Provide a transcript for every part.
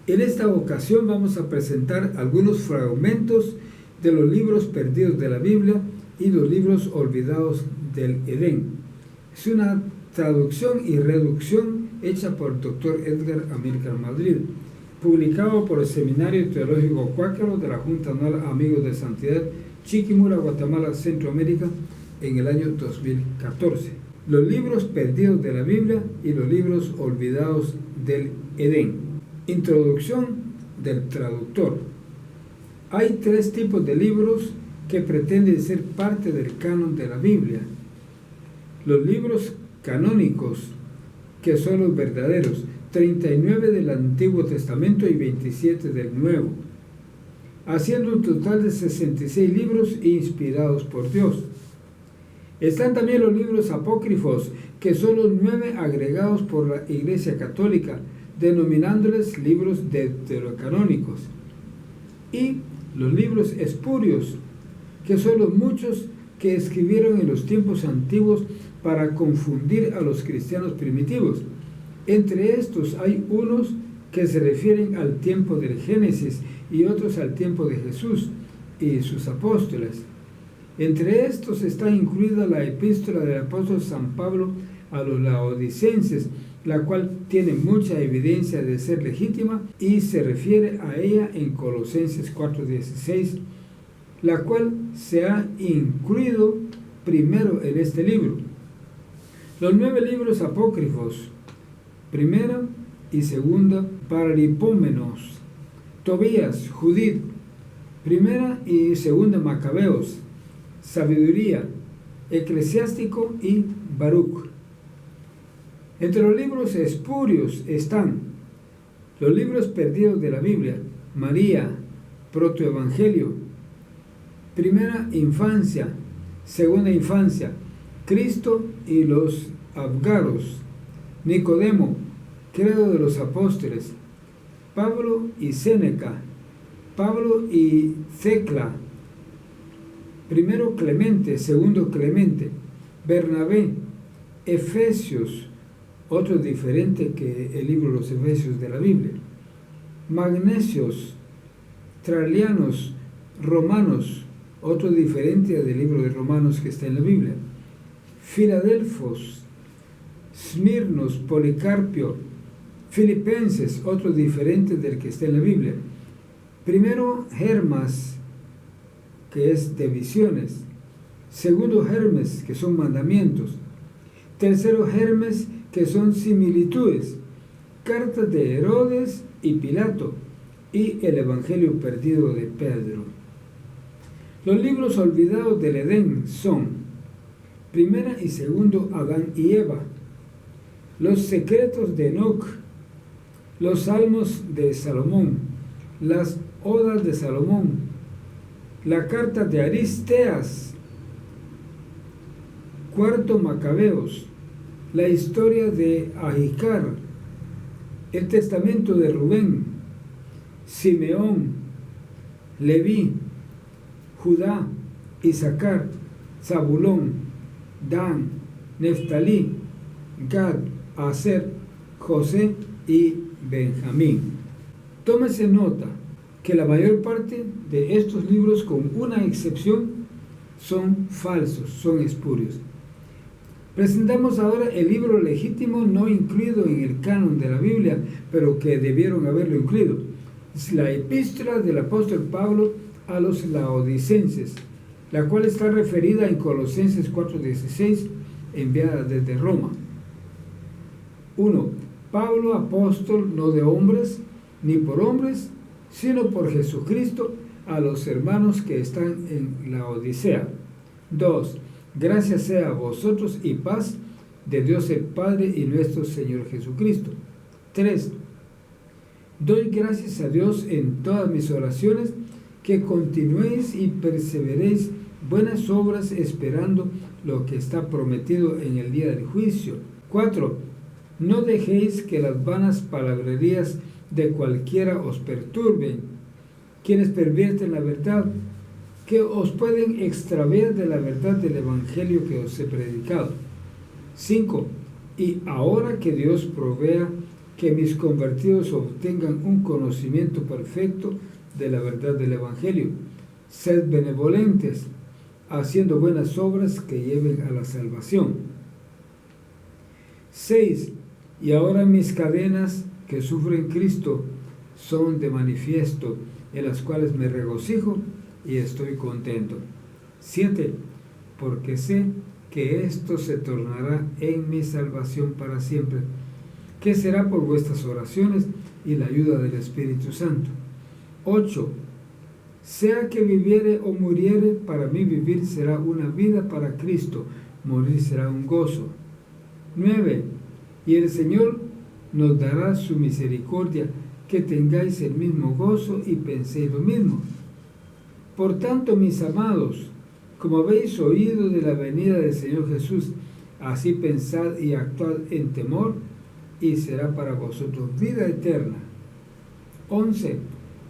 En esta ocasión vamos a presentar algunos fragmentos de los libros perdidos de la Biblia y los libros olvidados del Edén. Es una traducción y reducción hecha por el Dr. Edgar Amílcar Madrid, publicado por el Seminario Teológico Cuáquero de la Junta Anual Amigos de Santidad, Chiquimula, Guatemala, Centroamérica, en el año 2014. Los libros perdidos de la Biblia y los libros olvidados del Edén. Introducción del traductor. Hay tres tipos de libros que pretenden ser parte del canon de la Biblia. Los libros canónicos, que son los verdaderos, 39 del Antiguo Testamento y 27 del Nuevo, haciendo un total de 66 libros inspirados por Dios. Están también los libros apócrifos, que son los 9 agregados por la Iglesia Católica, denominándoles libros deuterocanónicos, y los libros espurios, que son los muchos que escribieron en los tiempos antiguos para confundir a los cristianos primitivos. Entre estos hay unos que se refieren al tiempo del Génesis y otros al tiempo de Jesús y sus apóstoles. Entre estos está incluida la epístola del apóstol San Pablo a los laodicenses, la cual tiene mucha evidencia de ser legítima y se refiere a ella en Colosenses 4:16, la cual se ha incluido primero en este libro. Los 9 libros apócrifos, primera y segunda Paralipómenos, Tobías, Judith, primera y segunda Macabeos, Sabiduría, Eclesiástico y Baruch. Entre los libros espurios están los libros perdidos de la Biblia, María, Protoevangelio, Primera Infancia, Segunda Infancia, Cristo y los Abgaros, Nicodemo, Credo de los Apóstoles, Pablo y Séneca, Pablo y Cecla, Primero Clemente, Segundo Clemente, Bernabé, Efesios, otro diferente que el libro de los Efesios de la Biblia, Magnesios, Tralianos, Romanos, otro diferente del libro de Romanos que está en la Biblia, Filadelfos, Smirnos, Policarpio, Filipenses, otro diferente del que está en la Biblia, primero Hermas, que es de visiones, segundo Hermes, que son mandamientos, tercero Hermes, que son similitudes, cartas de Herodes y Pilato, y el Evangelio perdido de Pedro. Los libros olvidados del Edén son primera y segundo Adán y Eva, los secretos de Enoc, los salmos de Salomón, las odas de Salomón, la carta de Aristeas, cuarto Macabeos, la historia de Ahicar, el testamento de Rubén, Simeón, Leví, Judá, Isaacar, Zabulón, Dan, Neftalí, Gad, Aser, José y Benjamín. Tómese nota que la mayor parte de estos libros, con una excepción, son falsos, son espurios. Presentamos ahora el libro legítimo no incluido en el canon de la Biblia, pero que debieron haberlo incluido. Es la epístola del apóstol Pablo a los laodicenses, la cual está referida en Colosenses 4:16, enviada desde Roma. 1. Pablo, apóstol, no de hombres, ni por hombres, sino por Jesucristo, a los hermanos que están en la Odisea. 2. Gracias sea a vosotros y paz de Dios el Padre y nuestro Señor Jesucristo. 3. Doy gracias a Dios en todas mis oraciones, que continuéis y perseveréis buenas obras, esperando lo que está prometido en el día del juicio. 4. No dejéis que las vanas palabrerías de cualquiera os perturben, quienes pervierten la verdad, que os pueden extraviar de la verdad del Evangelio que os he predicado. 5. Y ahora que Dios provea que mis convertidos obtengan un conocimiento perfecto de la verdad del Evangelio. Sed benevolentes, haciendo buenas obras que lleven a la salvación. 6. Y ahora mis cadenas que sufro en Cristo son de manifiesto, en las cuales me regocijo y estoy contento. 7. Porque sé que esto se tornará en mi salvación para siempre, que será por vuestras oraciones y la ayuda del Espíritu Santo. 8. Sea que viviere o muriere, para mí vivir será una vida para Cristo, morir será un gozo. 9. Y el Señor nos dará su misericordia, que tengáis el mismo gozo y penséis lo mismo. Por tanto, mis amados, como habéis oído de la venida del Señor Jesús, así pensad y actuad en temor, y será para vosotros vida eterna. 11.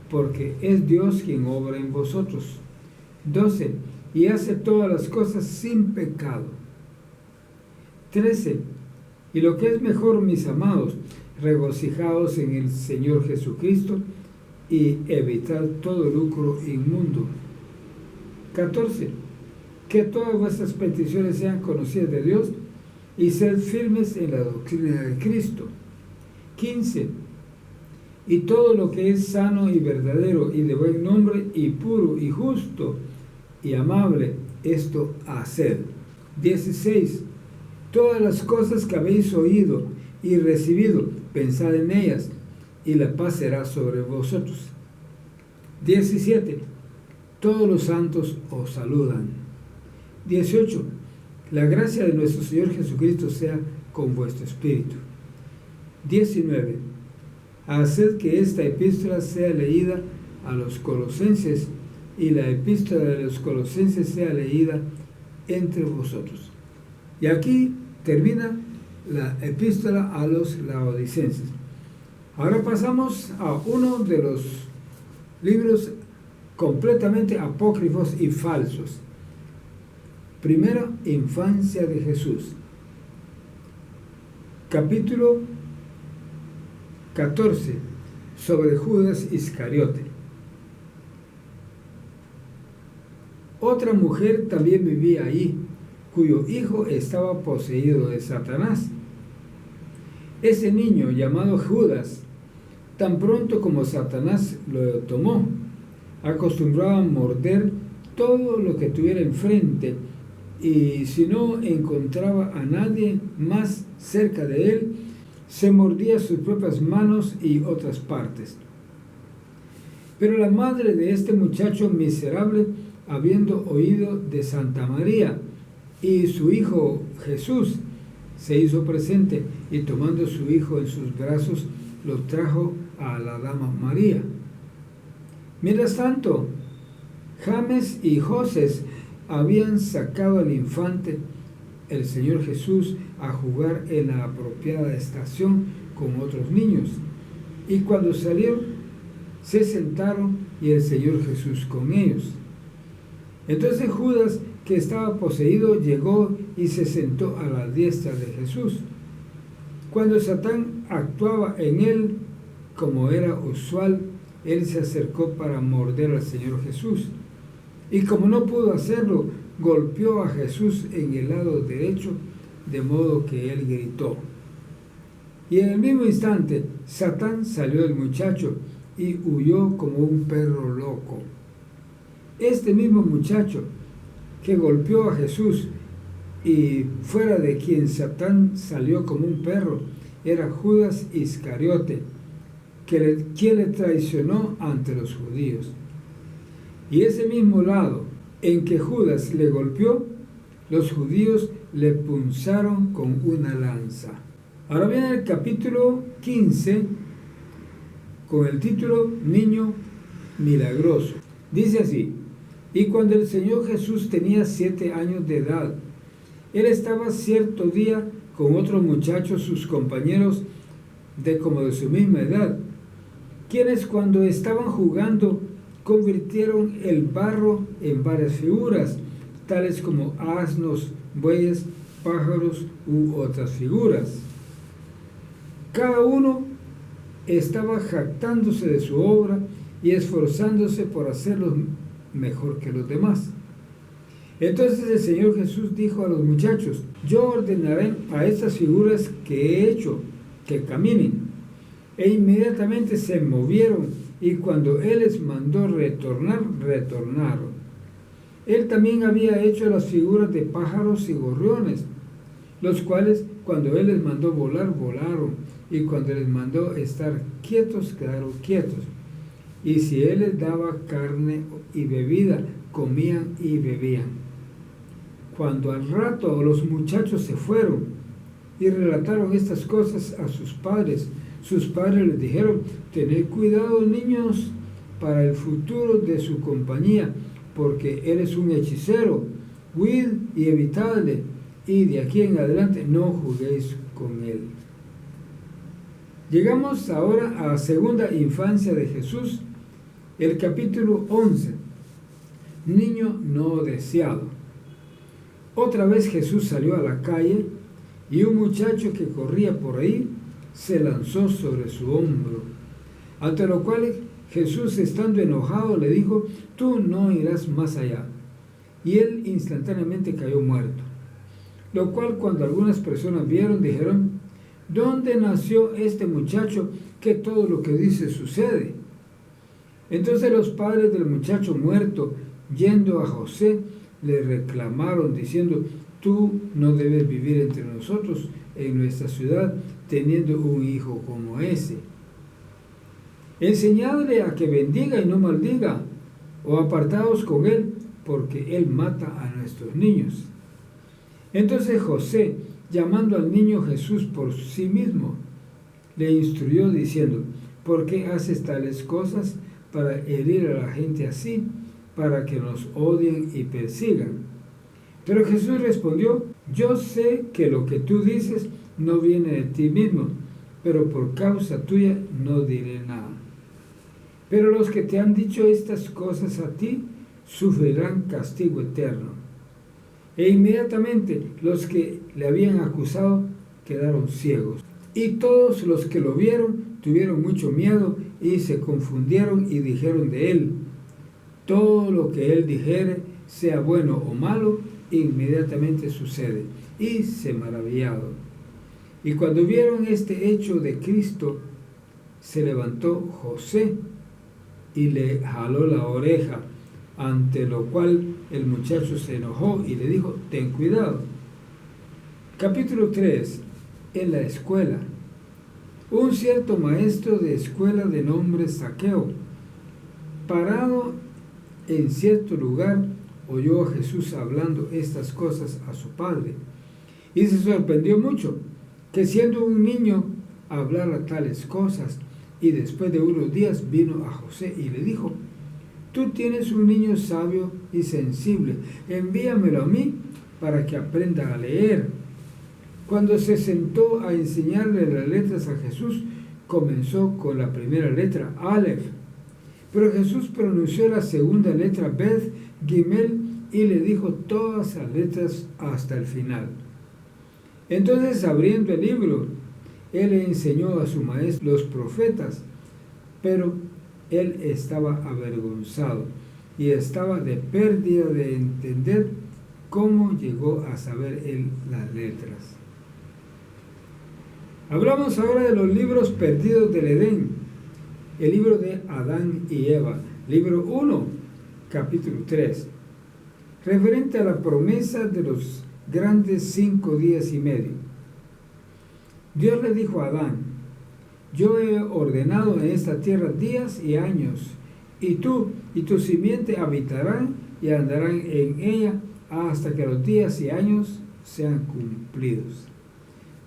Porque es Dios quien obra en vosotros. 12. Y hace todas las cosas sin pecado. 13. Y lo que es mejor, mis amados, regocijaos en el Señor Jesucristo y evitad todo lucro inmundo. 14. Que todas vuestras peticiones sean conocidas de Dios y sed firmes en la doctrina de Cristo. 15. Y todo lo que es sano y verdadero y de buen nombre y puro y justo y amable, esto haced. 16. Todas las cosas que habéis oído y recibido, pensad en ellas, y la paz será sobre vosotros. 17. Todos los santos os saludan. 18. La gracia de nuestro Señor Jesucristo sea con vuestro espíritu. 19. Haced que esta epístola sea leída a los colosenses y la epístola de los colosenses sea leída entre vosotros. Y aquí termina la epístola a los laodicenses. Ahora pasamos a uno de los libros completamente apócrifos y falsos. Primera infancia de Jesús. Capítulo 14, sobre Judas Iscariote. Otra mujer también vivía allí, cuyo hijo estaba poseído de Satanás. Ese niño, llamado Judas, tan pronto como Satanás lo tomó, acostumbraba a morder todo lo que tuviera enfrente, y si no encontraba a nadie más cerca de él, se mordía sus propias manos y otras partes. Pero la madre de este muchacho miserable, habiendo oído de Santa María y su hijo Jesús, se hizo presente y tomando su hijo en sus brazos, lo trajo a la dama María. Mientras tanto, James y José habían sacado al infante, el Señor Jesús, a jugar en la apropiada estación con otros niños. Y cuando salieron, se sentaron y el Señor Jesús con ellos. Entonces Judas, que estaba poseído, llegó y se sentó a la diestra de Jesús. Cuando Satán actuaba en él, como era usual, él se acercó para morder al Señor Jesús. Y como no pudo hacerlo, golpeó a Jesús en el lado derecho, de modo que él gritó. Y en el mismo instante, Satán salió del muchacho y huyó como un perro loco. Este mismo muchacho que golpeó a Jesús y fuera de quien Satán salió como un perro, era Judas Iscariote, quien le traicionó ante los judíos. Y ese mismo lado en que Judas le golpeó, los judíos le punzaron con una lanza. Ahora viene el capítulo 15 con el título Niño Milagroso. Dice así: y cuando el Señor Jesús tenía 7 años de edad, él estaba cierto día con otros muchachos, sus compañeros de como de su misma edad, quienes cuando estaban jugando convirtieron el barro en varias figuras, tales como asnos, bueyes, pájaros u otras figuras. Cada uno estaba jactándose de su obra y esforzándose por hacerlo mejor que los demás. Entonces el Señor Jesús dijo a los muchachos: yo ordenaré a estas figuras que he hecho que caminen. E inmediatamente se movieron, y cuando Él les mandó retornar, retornaron. Él también había hecho las figuras de pájaros y gorriones, los cuales cuando Él les mandó volar, volaron, y cuando les mandó estar quietos, quedaron quietos. Y si Él les daba carne y bebida, comían y bebían. Cuando al rato los muchachos se fueron y relataron estas cosas a sus padres les dijeron: tened cuidado, niños, para el futuro de su compañía, porque él es un hechicero. Huid y evitadle, y de aquí en adelante no juguéis con él. Llegamos ahora a la segunda infancia de Jesús, el capítulo 11. Niño no deseado. Otra vez Jesús salió a la calle, y un muchacho que corría por ahí se lanzó sobre su hombro, ante lo cual Jesús, estando enojado, le dijo: tú no irás más allá. Y él instantáneamente cayó muerto. Lo cual, cuando algunas personas vieron, dijeron: ¿dónde nació este muchacho que todo lo que dice sucede? Entonces los padres del muchacho muerto, yendo a José, le reclamaron diciendo: tú no debes vivir entre nosotros en nuestra ciudad teniendo un hijo como ese. Enseñadle a que bendiga y no maldiga, o apartaos con él, porque él mata a nuestros niños. Entonces José, llamando al niño Jesús por sí mismo, le instruyó diciendo: ¿por qué haces tales cosas para herir a la gente así, para que nos odien y persigan? Pero Jesús respondió: yo sé que lo que tú dices no viene de ti mismo, pero por causa tuya no diré nada. Pero los que te han dicho estas cosas a ti sufrirán castigo eterno. E inmediatamente los que le habían acusado quedaron ciegos. Y todos los que lo vieron tuvieron mucho miedo y se confundieron y dijeron de él: todo lo que él dijere, sea bueno o malo, inmediatamente sucede. Y se maravillaron. Y cuando vieron este hecho de Cristo, se levantó José y le jaló la oreja, ante lo cual el muchacho se enojó y le dijo: ten cuidado. Capítulo 3. En la escuela. Un cierto maestro de escuela de nombre Zaqueo, parado en cierto lugar, oyó a Jesús hablando estas cosas a su padre, y se sorprendió mucho que siendo un niño hablara tales cosas. Y después de unos días vino a José y le dijo: tú tienes un niño sabio y sensible, envíamelo a mí para que aprenda a leer. Cuando se sentó a enseñarle las letras a Jesús, comenzó con la primera letra, Aleph, pero Jesús pronunció la segunda letra, Bet, Gimel, y le dijo todas las letras hasta el final. Entonces, abriendo el libro, él le enseñó a su maestro los profetas, pero él estaba avergonzado y estaba de pérdida de entender cómo llegó a saber él las letras. Hablamos ahora de los libros perdidos del Edén. El libro de Adán y Eva, libro 1, capítulo 3, referente a la promesa de los grandes 5 días y medio. Dios le dijo a Adán: yo he ordenado en esta tierra días y años, y tú y tu simiente habitarán y andarán en ella hasta que los días y años sean cumplidos.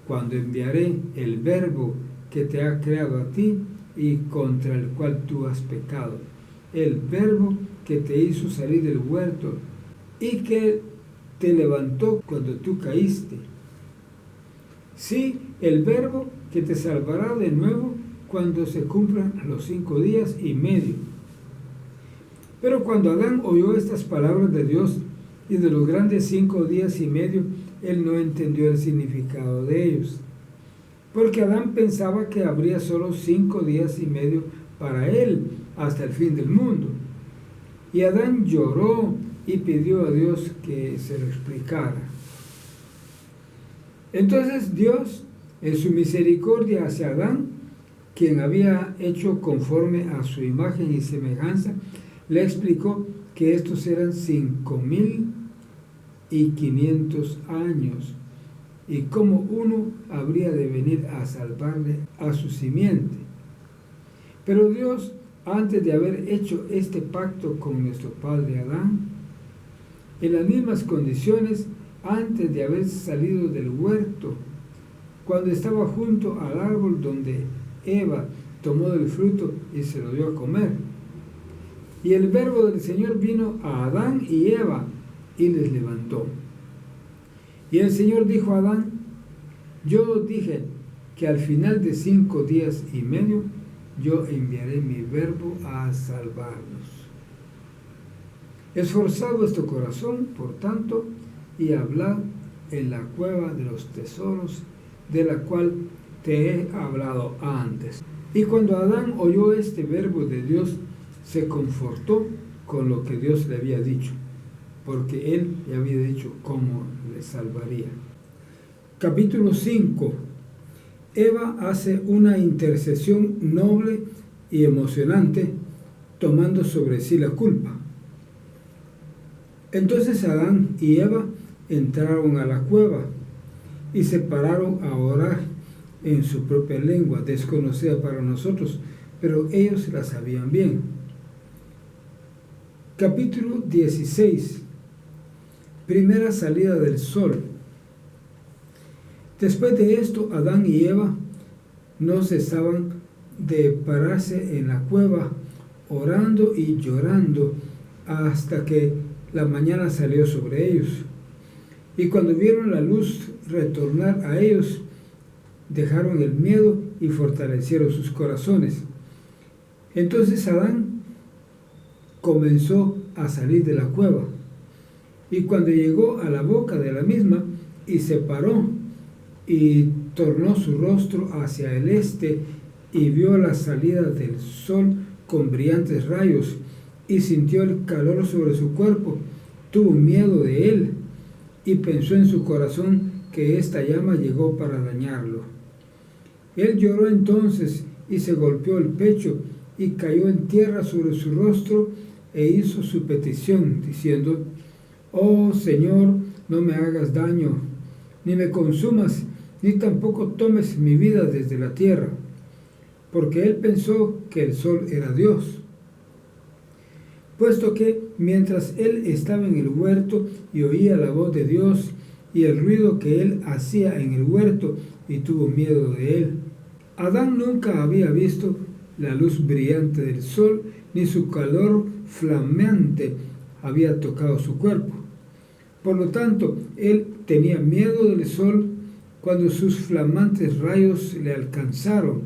Cuando enviaré el verbo que te ha creado a ti y contra el cual tú has pecado, el verbo que te hizo salir del huerto y que te levantó cuando tú caíste. Sí, el verbo que te salvará de nuevo cuando se cumplan los 5 días y medio. Pero cuando Adán oyó estas palabras de Dios y de los grandes 5 días y medio, él no entendió el significado de ellos. porque Adán pensaba que habría solo 5 días y medio para él hasta el fin del mundo. Y Adán lloró y pidió a Dios que se lo explicara. Entonces Dios, en su misericordia hacia Adán, quien había hecho conforme a su imagen y semejanza, le explicó que estos eran 5,500 años y cómo uno habría de venir a salvarle a su simiente. Pero Dios, antes de haber hecho este pacto con nuestro padre Adán, en las mismas condiciones, antes de haber salido del huerto, cuando estaba junto al árbol donde Eva tomó del fruto y se lo dio a comer. Y el verbo del Señor vino a Adán y Eva y les levantó. Y el Señor dijo a Adán: yo dije que al final de 5 días y medio yo enviaré mi verbo a salvarlos. Esforzad vuestro corazón, por tanto, y hablad en la cueva de los tesoros, de la cual te he hablado antes. Y cuando Adán oyó este verbo de Dios, se confortó con lo que Dios le había dicho, porque él le había dicho cómo le salvaría. Capítulo 5. Eva hace una intercesión noble y emocionante, tomando sobre sí la culpa. Entonces Adán y Eva entraron a la cueva y se pararon a orar en su propia lengua, desconocida para nosotros, pero ellos la sabían bien. Capítulo 16. Primera salida del sol. Después de esto, Adán y Eva no cesaban de pararse en la cueva, orando y llorando, hasta que la mañana salió sobre ellos. Y cuando vieron la luz retornar a ellos, dejaron el miedo y fortalecieron sus corazones. Entonces Adán comenzó a salir de la cueva, y cuando llegó a la boca de la misma y se paró y tornó su rostro hacia el este y vio la salida del sol con brillantes rayos y sintió el calor sobre su cuerpo, tuvo miedo de él y pensó en su corazón que esta llama llegó para dañarlo. Él lloró entonces y se golpeó el pecho y cayó en tierra sobre su rostro e hizo su petición, diciendo: oh Señor, no me hagas daño, ni me consumas, ni tampoco tomes mi vida desde la tierra, porque él pensó que el sol era Dios. Puesto que mientras él estaba en el huerto y oía la voz de Dios y el ruido que él hacía en el huerto, y tuvo miedo de él. Adán nunca había visto la luz brillante del sol, ni su calor flameante había tocado su cuerpo. Por lo tanto, él tenía miedo del sol cuando sus flamantes rayos le alcanzaron.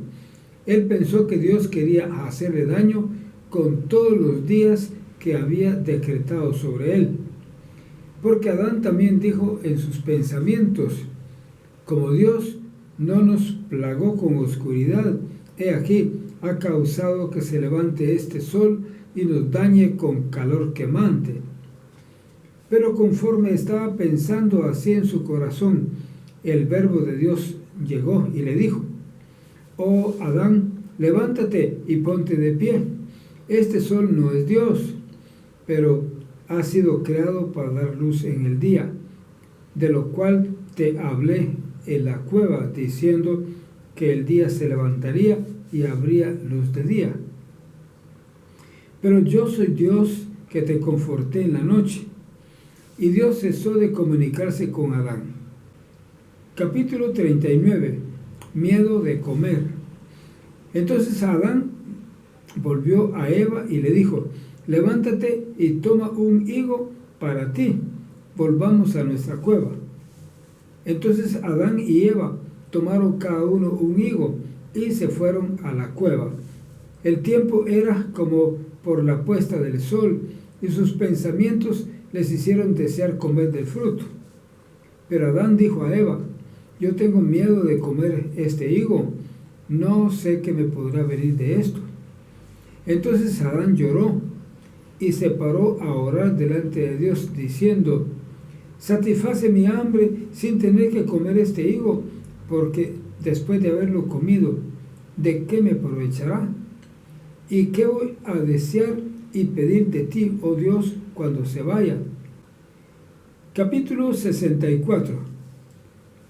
Él pensó que Dios quería hacerle daño con todos los días que había decretado sobre él. Porque Adán también dijo en sus pensamientos: como Dios no nos plagó con oscuridad, he aquí, ha causado que se levante este sol y nos dañe con calor quemante. Pero conforme estaba pensando así en su corazón, el verbo de Dios llegó y le dijo: oh Adán, levántate y ponte de pie. Este sol no es Dios, pero ha sido creado para dar luz en el día, de lo cual te hablé en la cueva, diciendo que el día se levantaría y habría luz de día. Pero yo soy Dios que te conforté en la noche. Y Dios cesó de comunicarse con Adán. Capítulo 39. Miedo de comer. Entonces Adán volvió a Eva y le dijo: levántate y toma un higo para ti, volvamos a nuestra cueva. Entonces Adán y Eva tomaron cada uno un higo y se fueron a la cueva. El tiempo era como por la puesta del sol, y sus pensamientos les hicieron desear comer del fruto. Pero Adán dijo a Eva: yo tengo miedo de comer este higo, no sé qué me podrá venir de esto. Entonces Adán lloró y se paró a orar delante de Dios, diciendo: satisface mi hambre sin tener que comer este higo, porque después de haberlo comido, ¿de qué me aprovechará? ¿Y qué voy a desear y pedir de ti, oh Dios, cuando se vaya? Capítulo 64.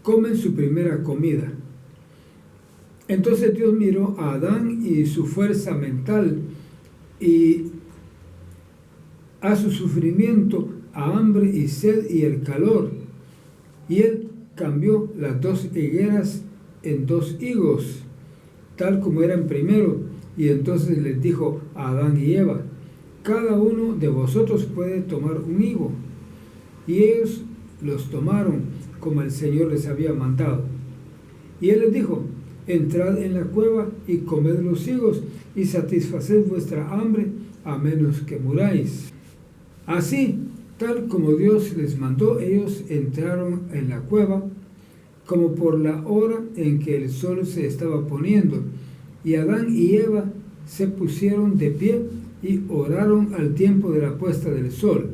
Comen su primera comida. Entonces Dios miró a Adán y su fuerza mental y a su sufrimiento, a hambre y sed y el calor. Y él cambió las 2 higueras en 2 higos, tal como eran primero. Y entonces les dijo a Adán y Eva: cada uno de vosotros puede tomar un higo. Y ellos los tomaron como el Señor les había mandado. Y él les dijo: entrad en la cueva y comed los higos y satisfaced vuestra hambre, a menos que muráis. Así, tal como Dios les mandó, ellos entraron en la cueva, como por la hora en que el sol se estaba poniendo, y Adán y Eva se pusieron de pie y oraron al tiempo de la puesta del sol.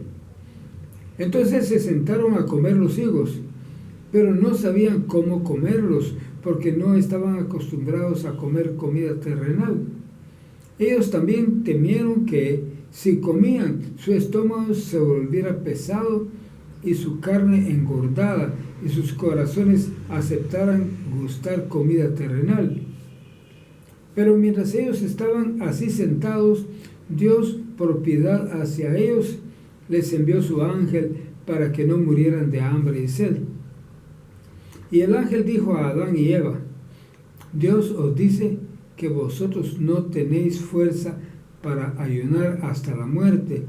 Entonces se sentaron a comer los higos, pero no sabían cómo comerlos, porque no estaban acostumbrados a comer comida terrenal. Ellos también temieron que, si comían, su estómago se volviera pesado y su carne engordada, y sus corazones aceptaran gustar comida terrenal. Pero mientras ellos estaban así sentados, Dios, por piedad hacia ellos, les envió su ángel para que no murieran de hambre y sed. Y el ángel dijo a Adán y Eva: Dios os dice que vosotros no tenéis fuerza para ayunar hasta la muerte.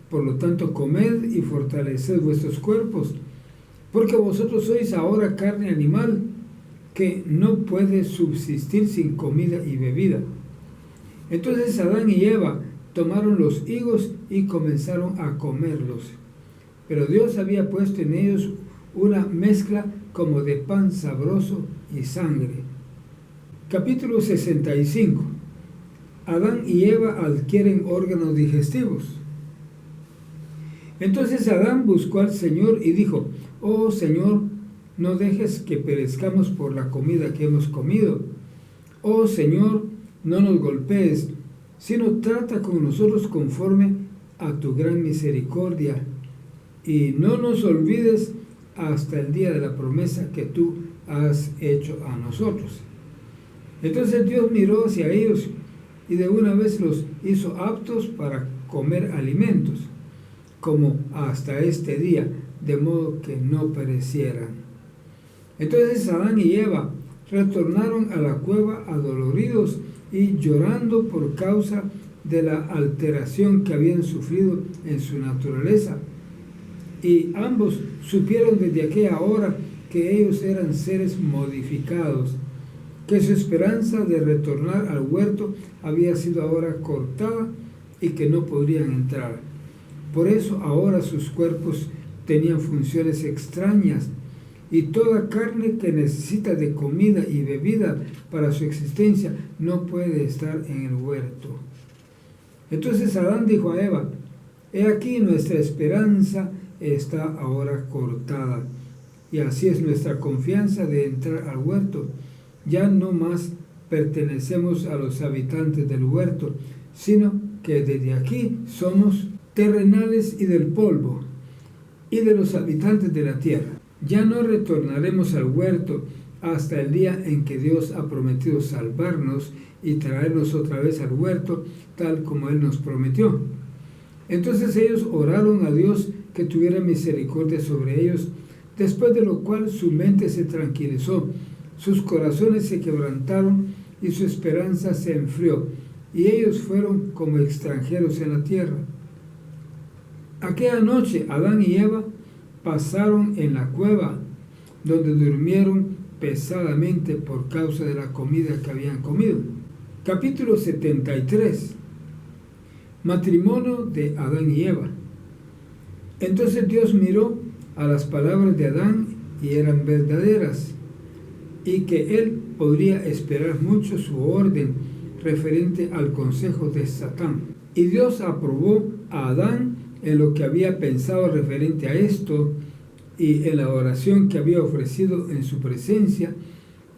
Por lo tanto, comed y fortaleced vuestros cuerpos, porque vosotros sois ahora carne animal, que no puede subsistir sin comida y bebida. Entonces Adán y Eva tomaron los higos y comenzaron a comerlos. Pero Dios había puesto en ellos una mezcla como de pan sabroso y sangre. Capítulo 65. Adán y Eva adquieren órganos digestivos. Entonces Adán buscó al Señor y dijo: oh Señor, no dejes que perezcamos por la comida que hemos comido. Oh Señor, no nos golpees, sino trata con nosotros conforme a tu gran misericordia, y no nos olvides hasta el día de la promesa que tú has hecho a nosotros. Entonces Dios miró hacia ellos y de una vez los hizo aptos para comer alimentos, como hasta este día, de modo que no perecieran. Entonces Adán y Eva retornaron a la cueva adoloridos y llorando por causa de la alteración que habían sufrido en su naturaleza. Y ambos supieron desde aquella hora que ellos eran seres modificados, que su esperanza de retornar al huerto había sido ahora cortada y que no podrían entrar. Por eso ahora sus cuerpos tenían funciones extrañas, y toda carne que necesita de comida y bebida para su existencia no puede estar en el huerto. Entonces Adán dijo a Eva: he aquí nuestra esperanza está ahora cortada, y así es nuestra confianza de entrar al huerto. Ya no más pertenecemos a los habitantes del huerto, sino que desde aquí somos terrenales y del polvo, y de los habitantes de la tierra. Ya no retornaremos al huerto hasta el día en que Dios ha prometido salvarnos y traernos otra vez al huerto, tal como Él nos prometió. Entonces ellos oraron a Dios que tuviera misericordia sobre ellos, después de lo cual su mente se tranquilizó, sus corazones se quebrantaron y su esperanza se enfrió, y ellos fueron como extranjeros en la tierra. Aquella noche Adán y Eva pasaron en la cueva, donde durmieron pesadamente por causa de la comida que habían comido. Capítulo 73. Matrimonio de Adán y Eva. Entonces Dios miró a las palabras de Adán y eran verdaderas. y que él podría esperar mucho su orden referente al consejo de Satán. Y Dios aprobó a Adán en lo que había pensado referente a esto y en la oración que había ofrecido en su presencia.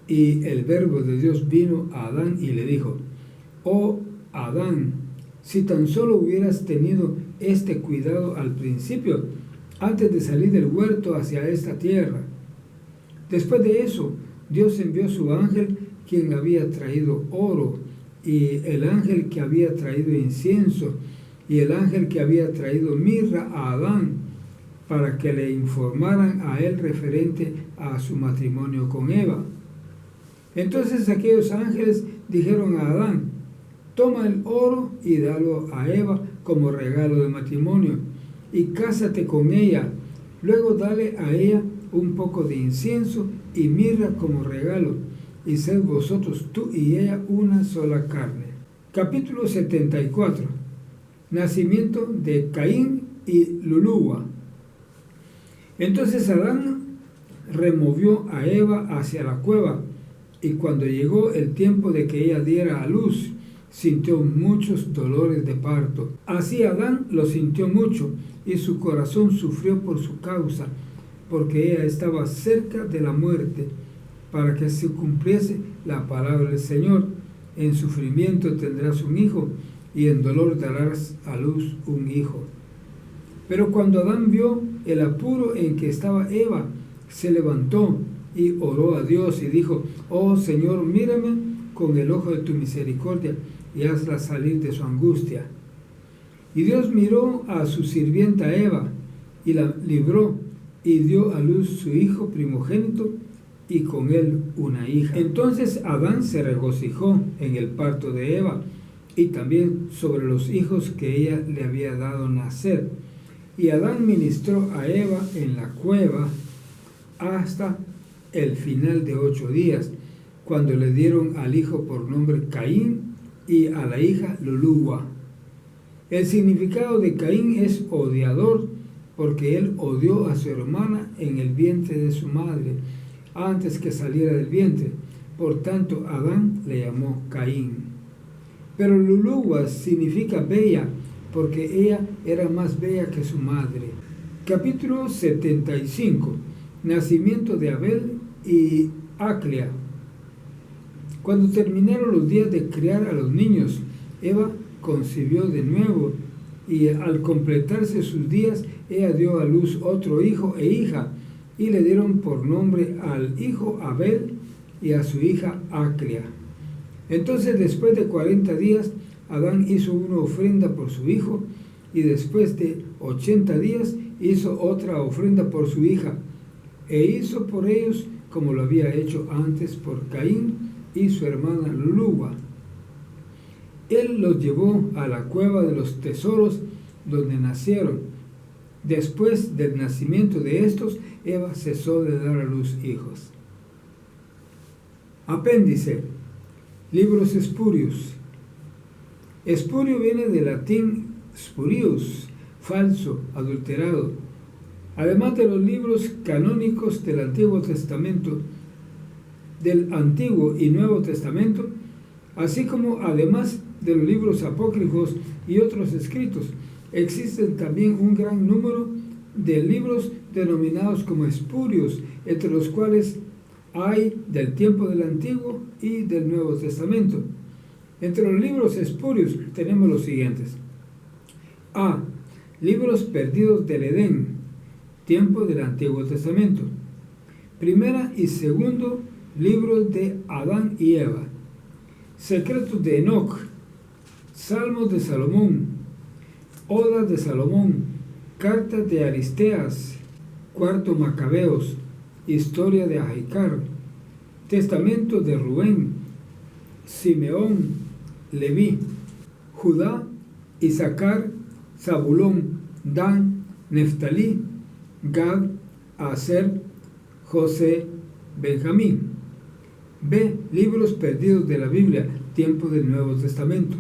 Y el verbo de Dios vino a Adán y le dijo: oh Adán, si tan solo hubieras tenido este cuidado al principio, antes de salir del huerto hacia esta tierra. Después de eso, Dios envió su ángel, quien había traído oro, y el ángel que había traído incienso, y el ángel que había traído mirra a Adán, para que le informaran a él referente a su matrimonio con Eva. Entonces aquellos ángeles dijeron a Adán: toma el oro y dalo a Eva como regalo de matrimonio, y cásate con ella. Luego dale a ella un poco de incienso y mirra como regalo, y sed vosotros, tú y ella, una sola carne. Capítulo 74. Nacimiento de Caín y Lulúa. Entonces Adán removió a Eva hacia la cueva, y cuando llegó el tiempo de que ella diera a luz, sintió muchos dolores de parto. Así Adán lo sintió mucho, y su corazón sufrió por su causa, porque ella estaba cerca de la muerte, para que se cumpliese la palabra del Señor: en sufrimiento tendrás un hijo, y en dolor darás a luz un hijo. Pero cuando Adán vio el apuro en que estaba Eva, se levantó y oró a Dios y dijo: oh Señor, mírame con el ojo de tu misericordia y hazla salir de su angustia. Y Dios miró a su sirvienta Eva y la libró, y dio a luz su hijo primogénito, y con él una hija. Entonces Adán se regocijó en el parto de Eva, y también sobre los hijos que ella le había dado nacer. Y Adán ministró a Eva en la cueva hasta el final de 8 días, cuando le dieron al hijo por nombre Caín y a la hija Lulúa. El significado de Caín es odiador, porque él odió a su hermana en el vientre de su madre, antes que saliera del vientre. Por tanto, Adán le llamó Caín. Pero Lulúa significa bella, porque ella era más bella que su madre. Capítulo 75. Nacimiento de Abel y Aclea. Cuando terminaron los días de criar a los niños, Eva concibió de nuevo, y al completarse sus días, ella dio a luz otro hijo e hija, y le dieron por nombre al hijo Abel y a su hija Aclea. Entonces, después de 40 días, Adán hizo una ofrenda por su hijo, y después de 80 días hizo otra ofrenda por su hija, e hizo por ellos como lo había hecho antes por Caín y su hermana Lulúa. Él los llevó a la cueva de los tesoros, donde nacieron. Después del nacimiento de estos, Eva cesó de dar a luz hijos. Apéndice. Libros espurios. Espurio viene del latín spurius, falso, adulterado. Además de los libros canónicos del Antiguo Testamento, del Antiguo y Nuevo Testamento, así como además de los libros apócrifos y otros escritos, existen también un gran número de libros denominados como espurios, entre los cuales hay del tiempo del Antiguo y del Nuevo Testamento. Entre los libros espurios tenemos los siguientes: A. Libros perdidos del Edén, tiempo del Antiguo Testamento. Primera y segundo libros de Adán y Eva. Secretos de Enoc, Salmos de Salomón, Odas de Salomón, Cartas de Aristeas, Cuarto Macabeos, Historia de Ahicar, Testamento de Rubén, Simeón, Leví, Judá, Isaacar, Zabulón, Dan, Neftalí, Gad, Aser, José, Benjamín. B. Libros perdidos de la Biblia, tiempo del Nuevo Testamento.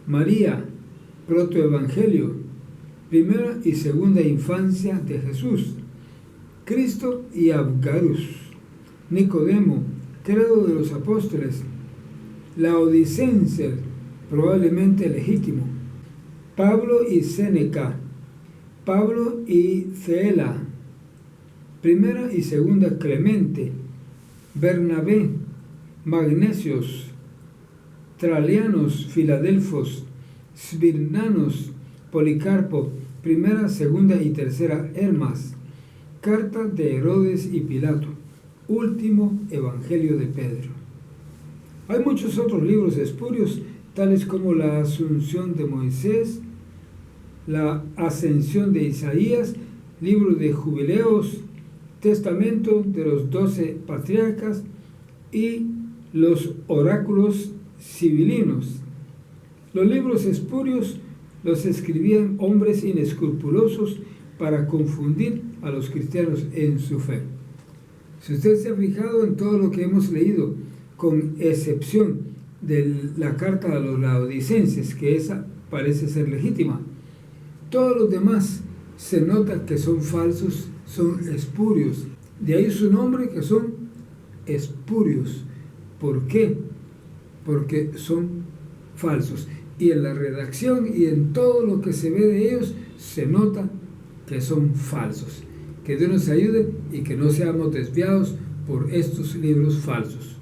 María, protoevangelio, primera y segunda infancia de Jesús. Cristo y Abgarus, Nicodemo, Credo de los Apóstoles, Laodicenses, probablemente legítimo, Pablo y Séneca, Pablo y Cela, Primera y Segunda Clemente, Bernabé, Magnesios, Tralianos, Filadelfos, Smirnanos, Policarpo, Primera, Segunda y Tercera Hermas, Carta de Herodes y Pilato, Último Evangelio de Pedro. Hay muchos otros libros espurios, tales como la Asunción de Moisés, la Ascensión de Isaías, libro de Jubileos, Testamento de los 12 Patriarcas y los Oráculos Sibilinos. Los libros espurios los escribían hombres inescrupulosos para confundir a los cristianos en su fe. Si usted se ha fijado en todo lo que hemos leído, con excepción de la carta a los laodicenses, que esa parece ser legítima, todos los demás se nota que son falsos, son espurios. De ahí su nombre, que son espurios. ¿Por qué? Porque son falsos. Y en la redacción y en todo lo que se ve de ellos, se nota que son falsos. Que Dios nos ayude y que no seamos desviados por estos libros falsos.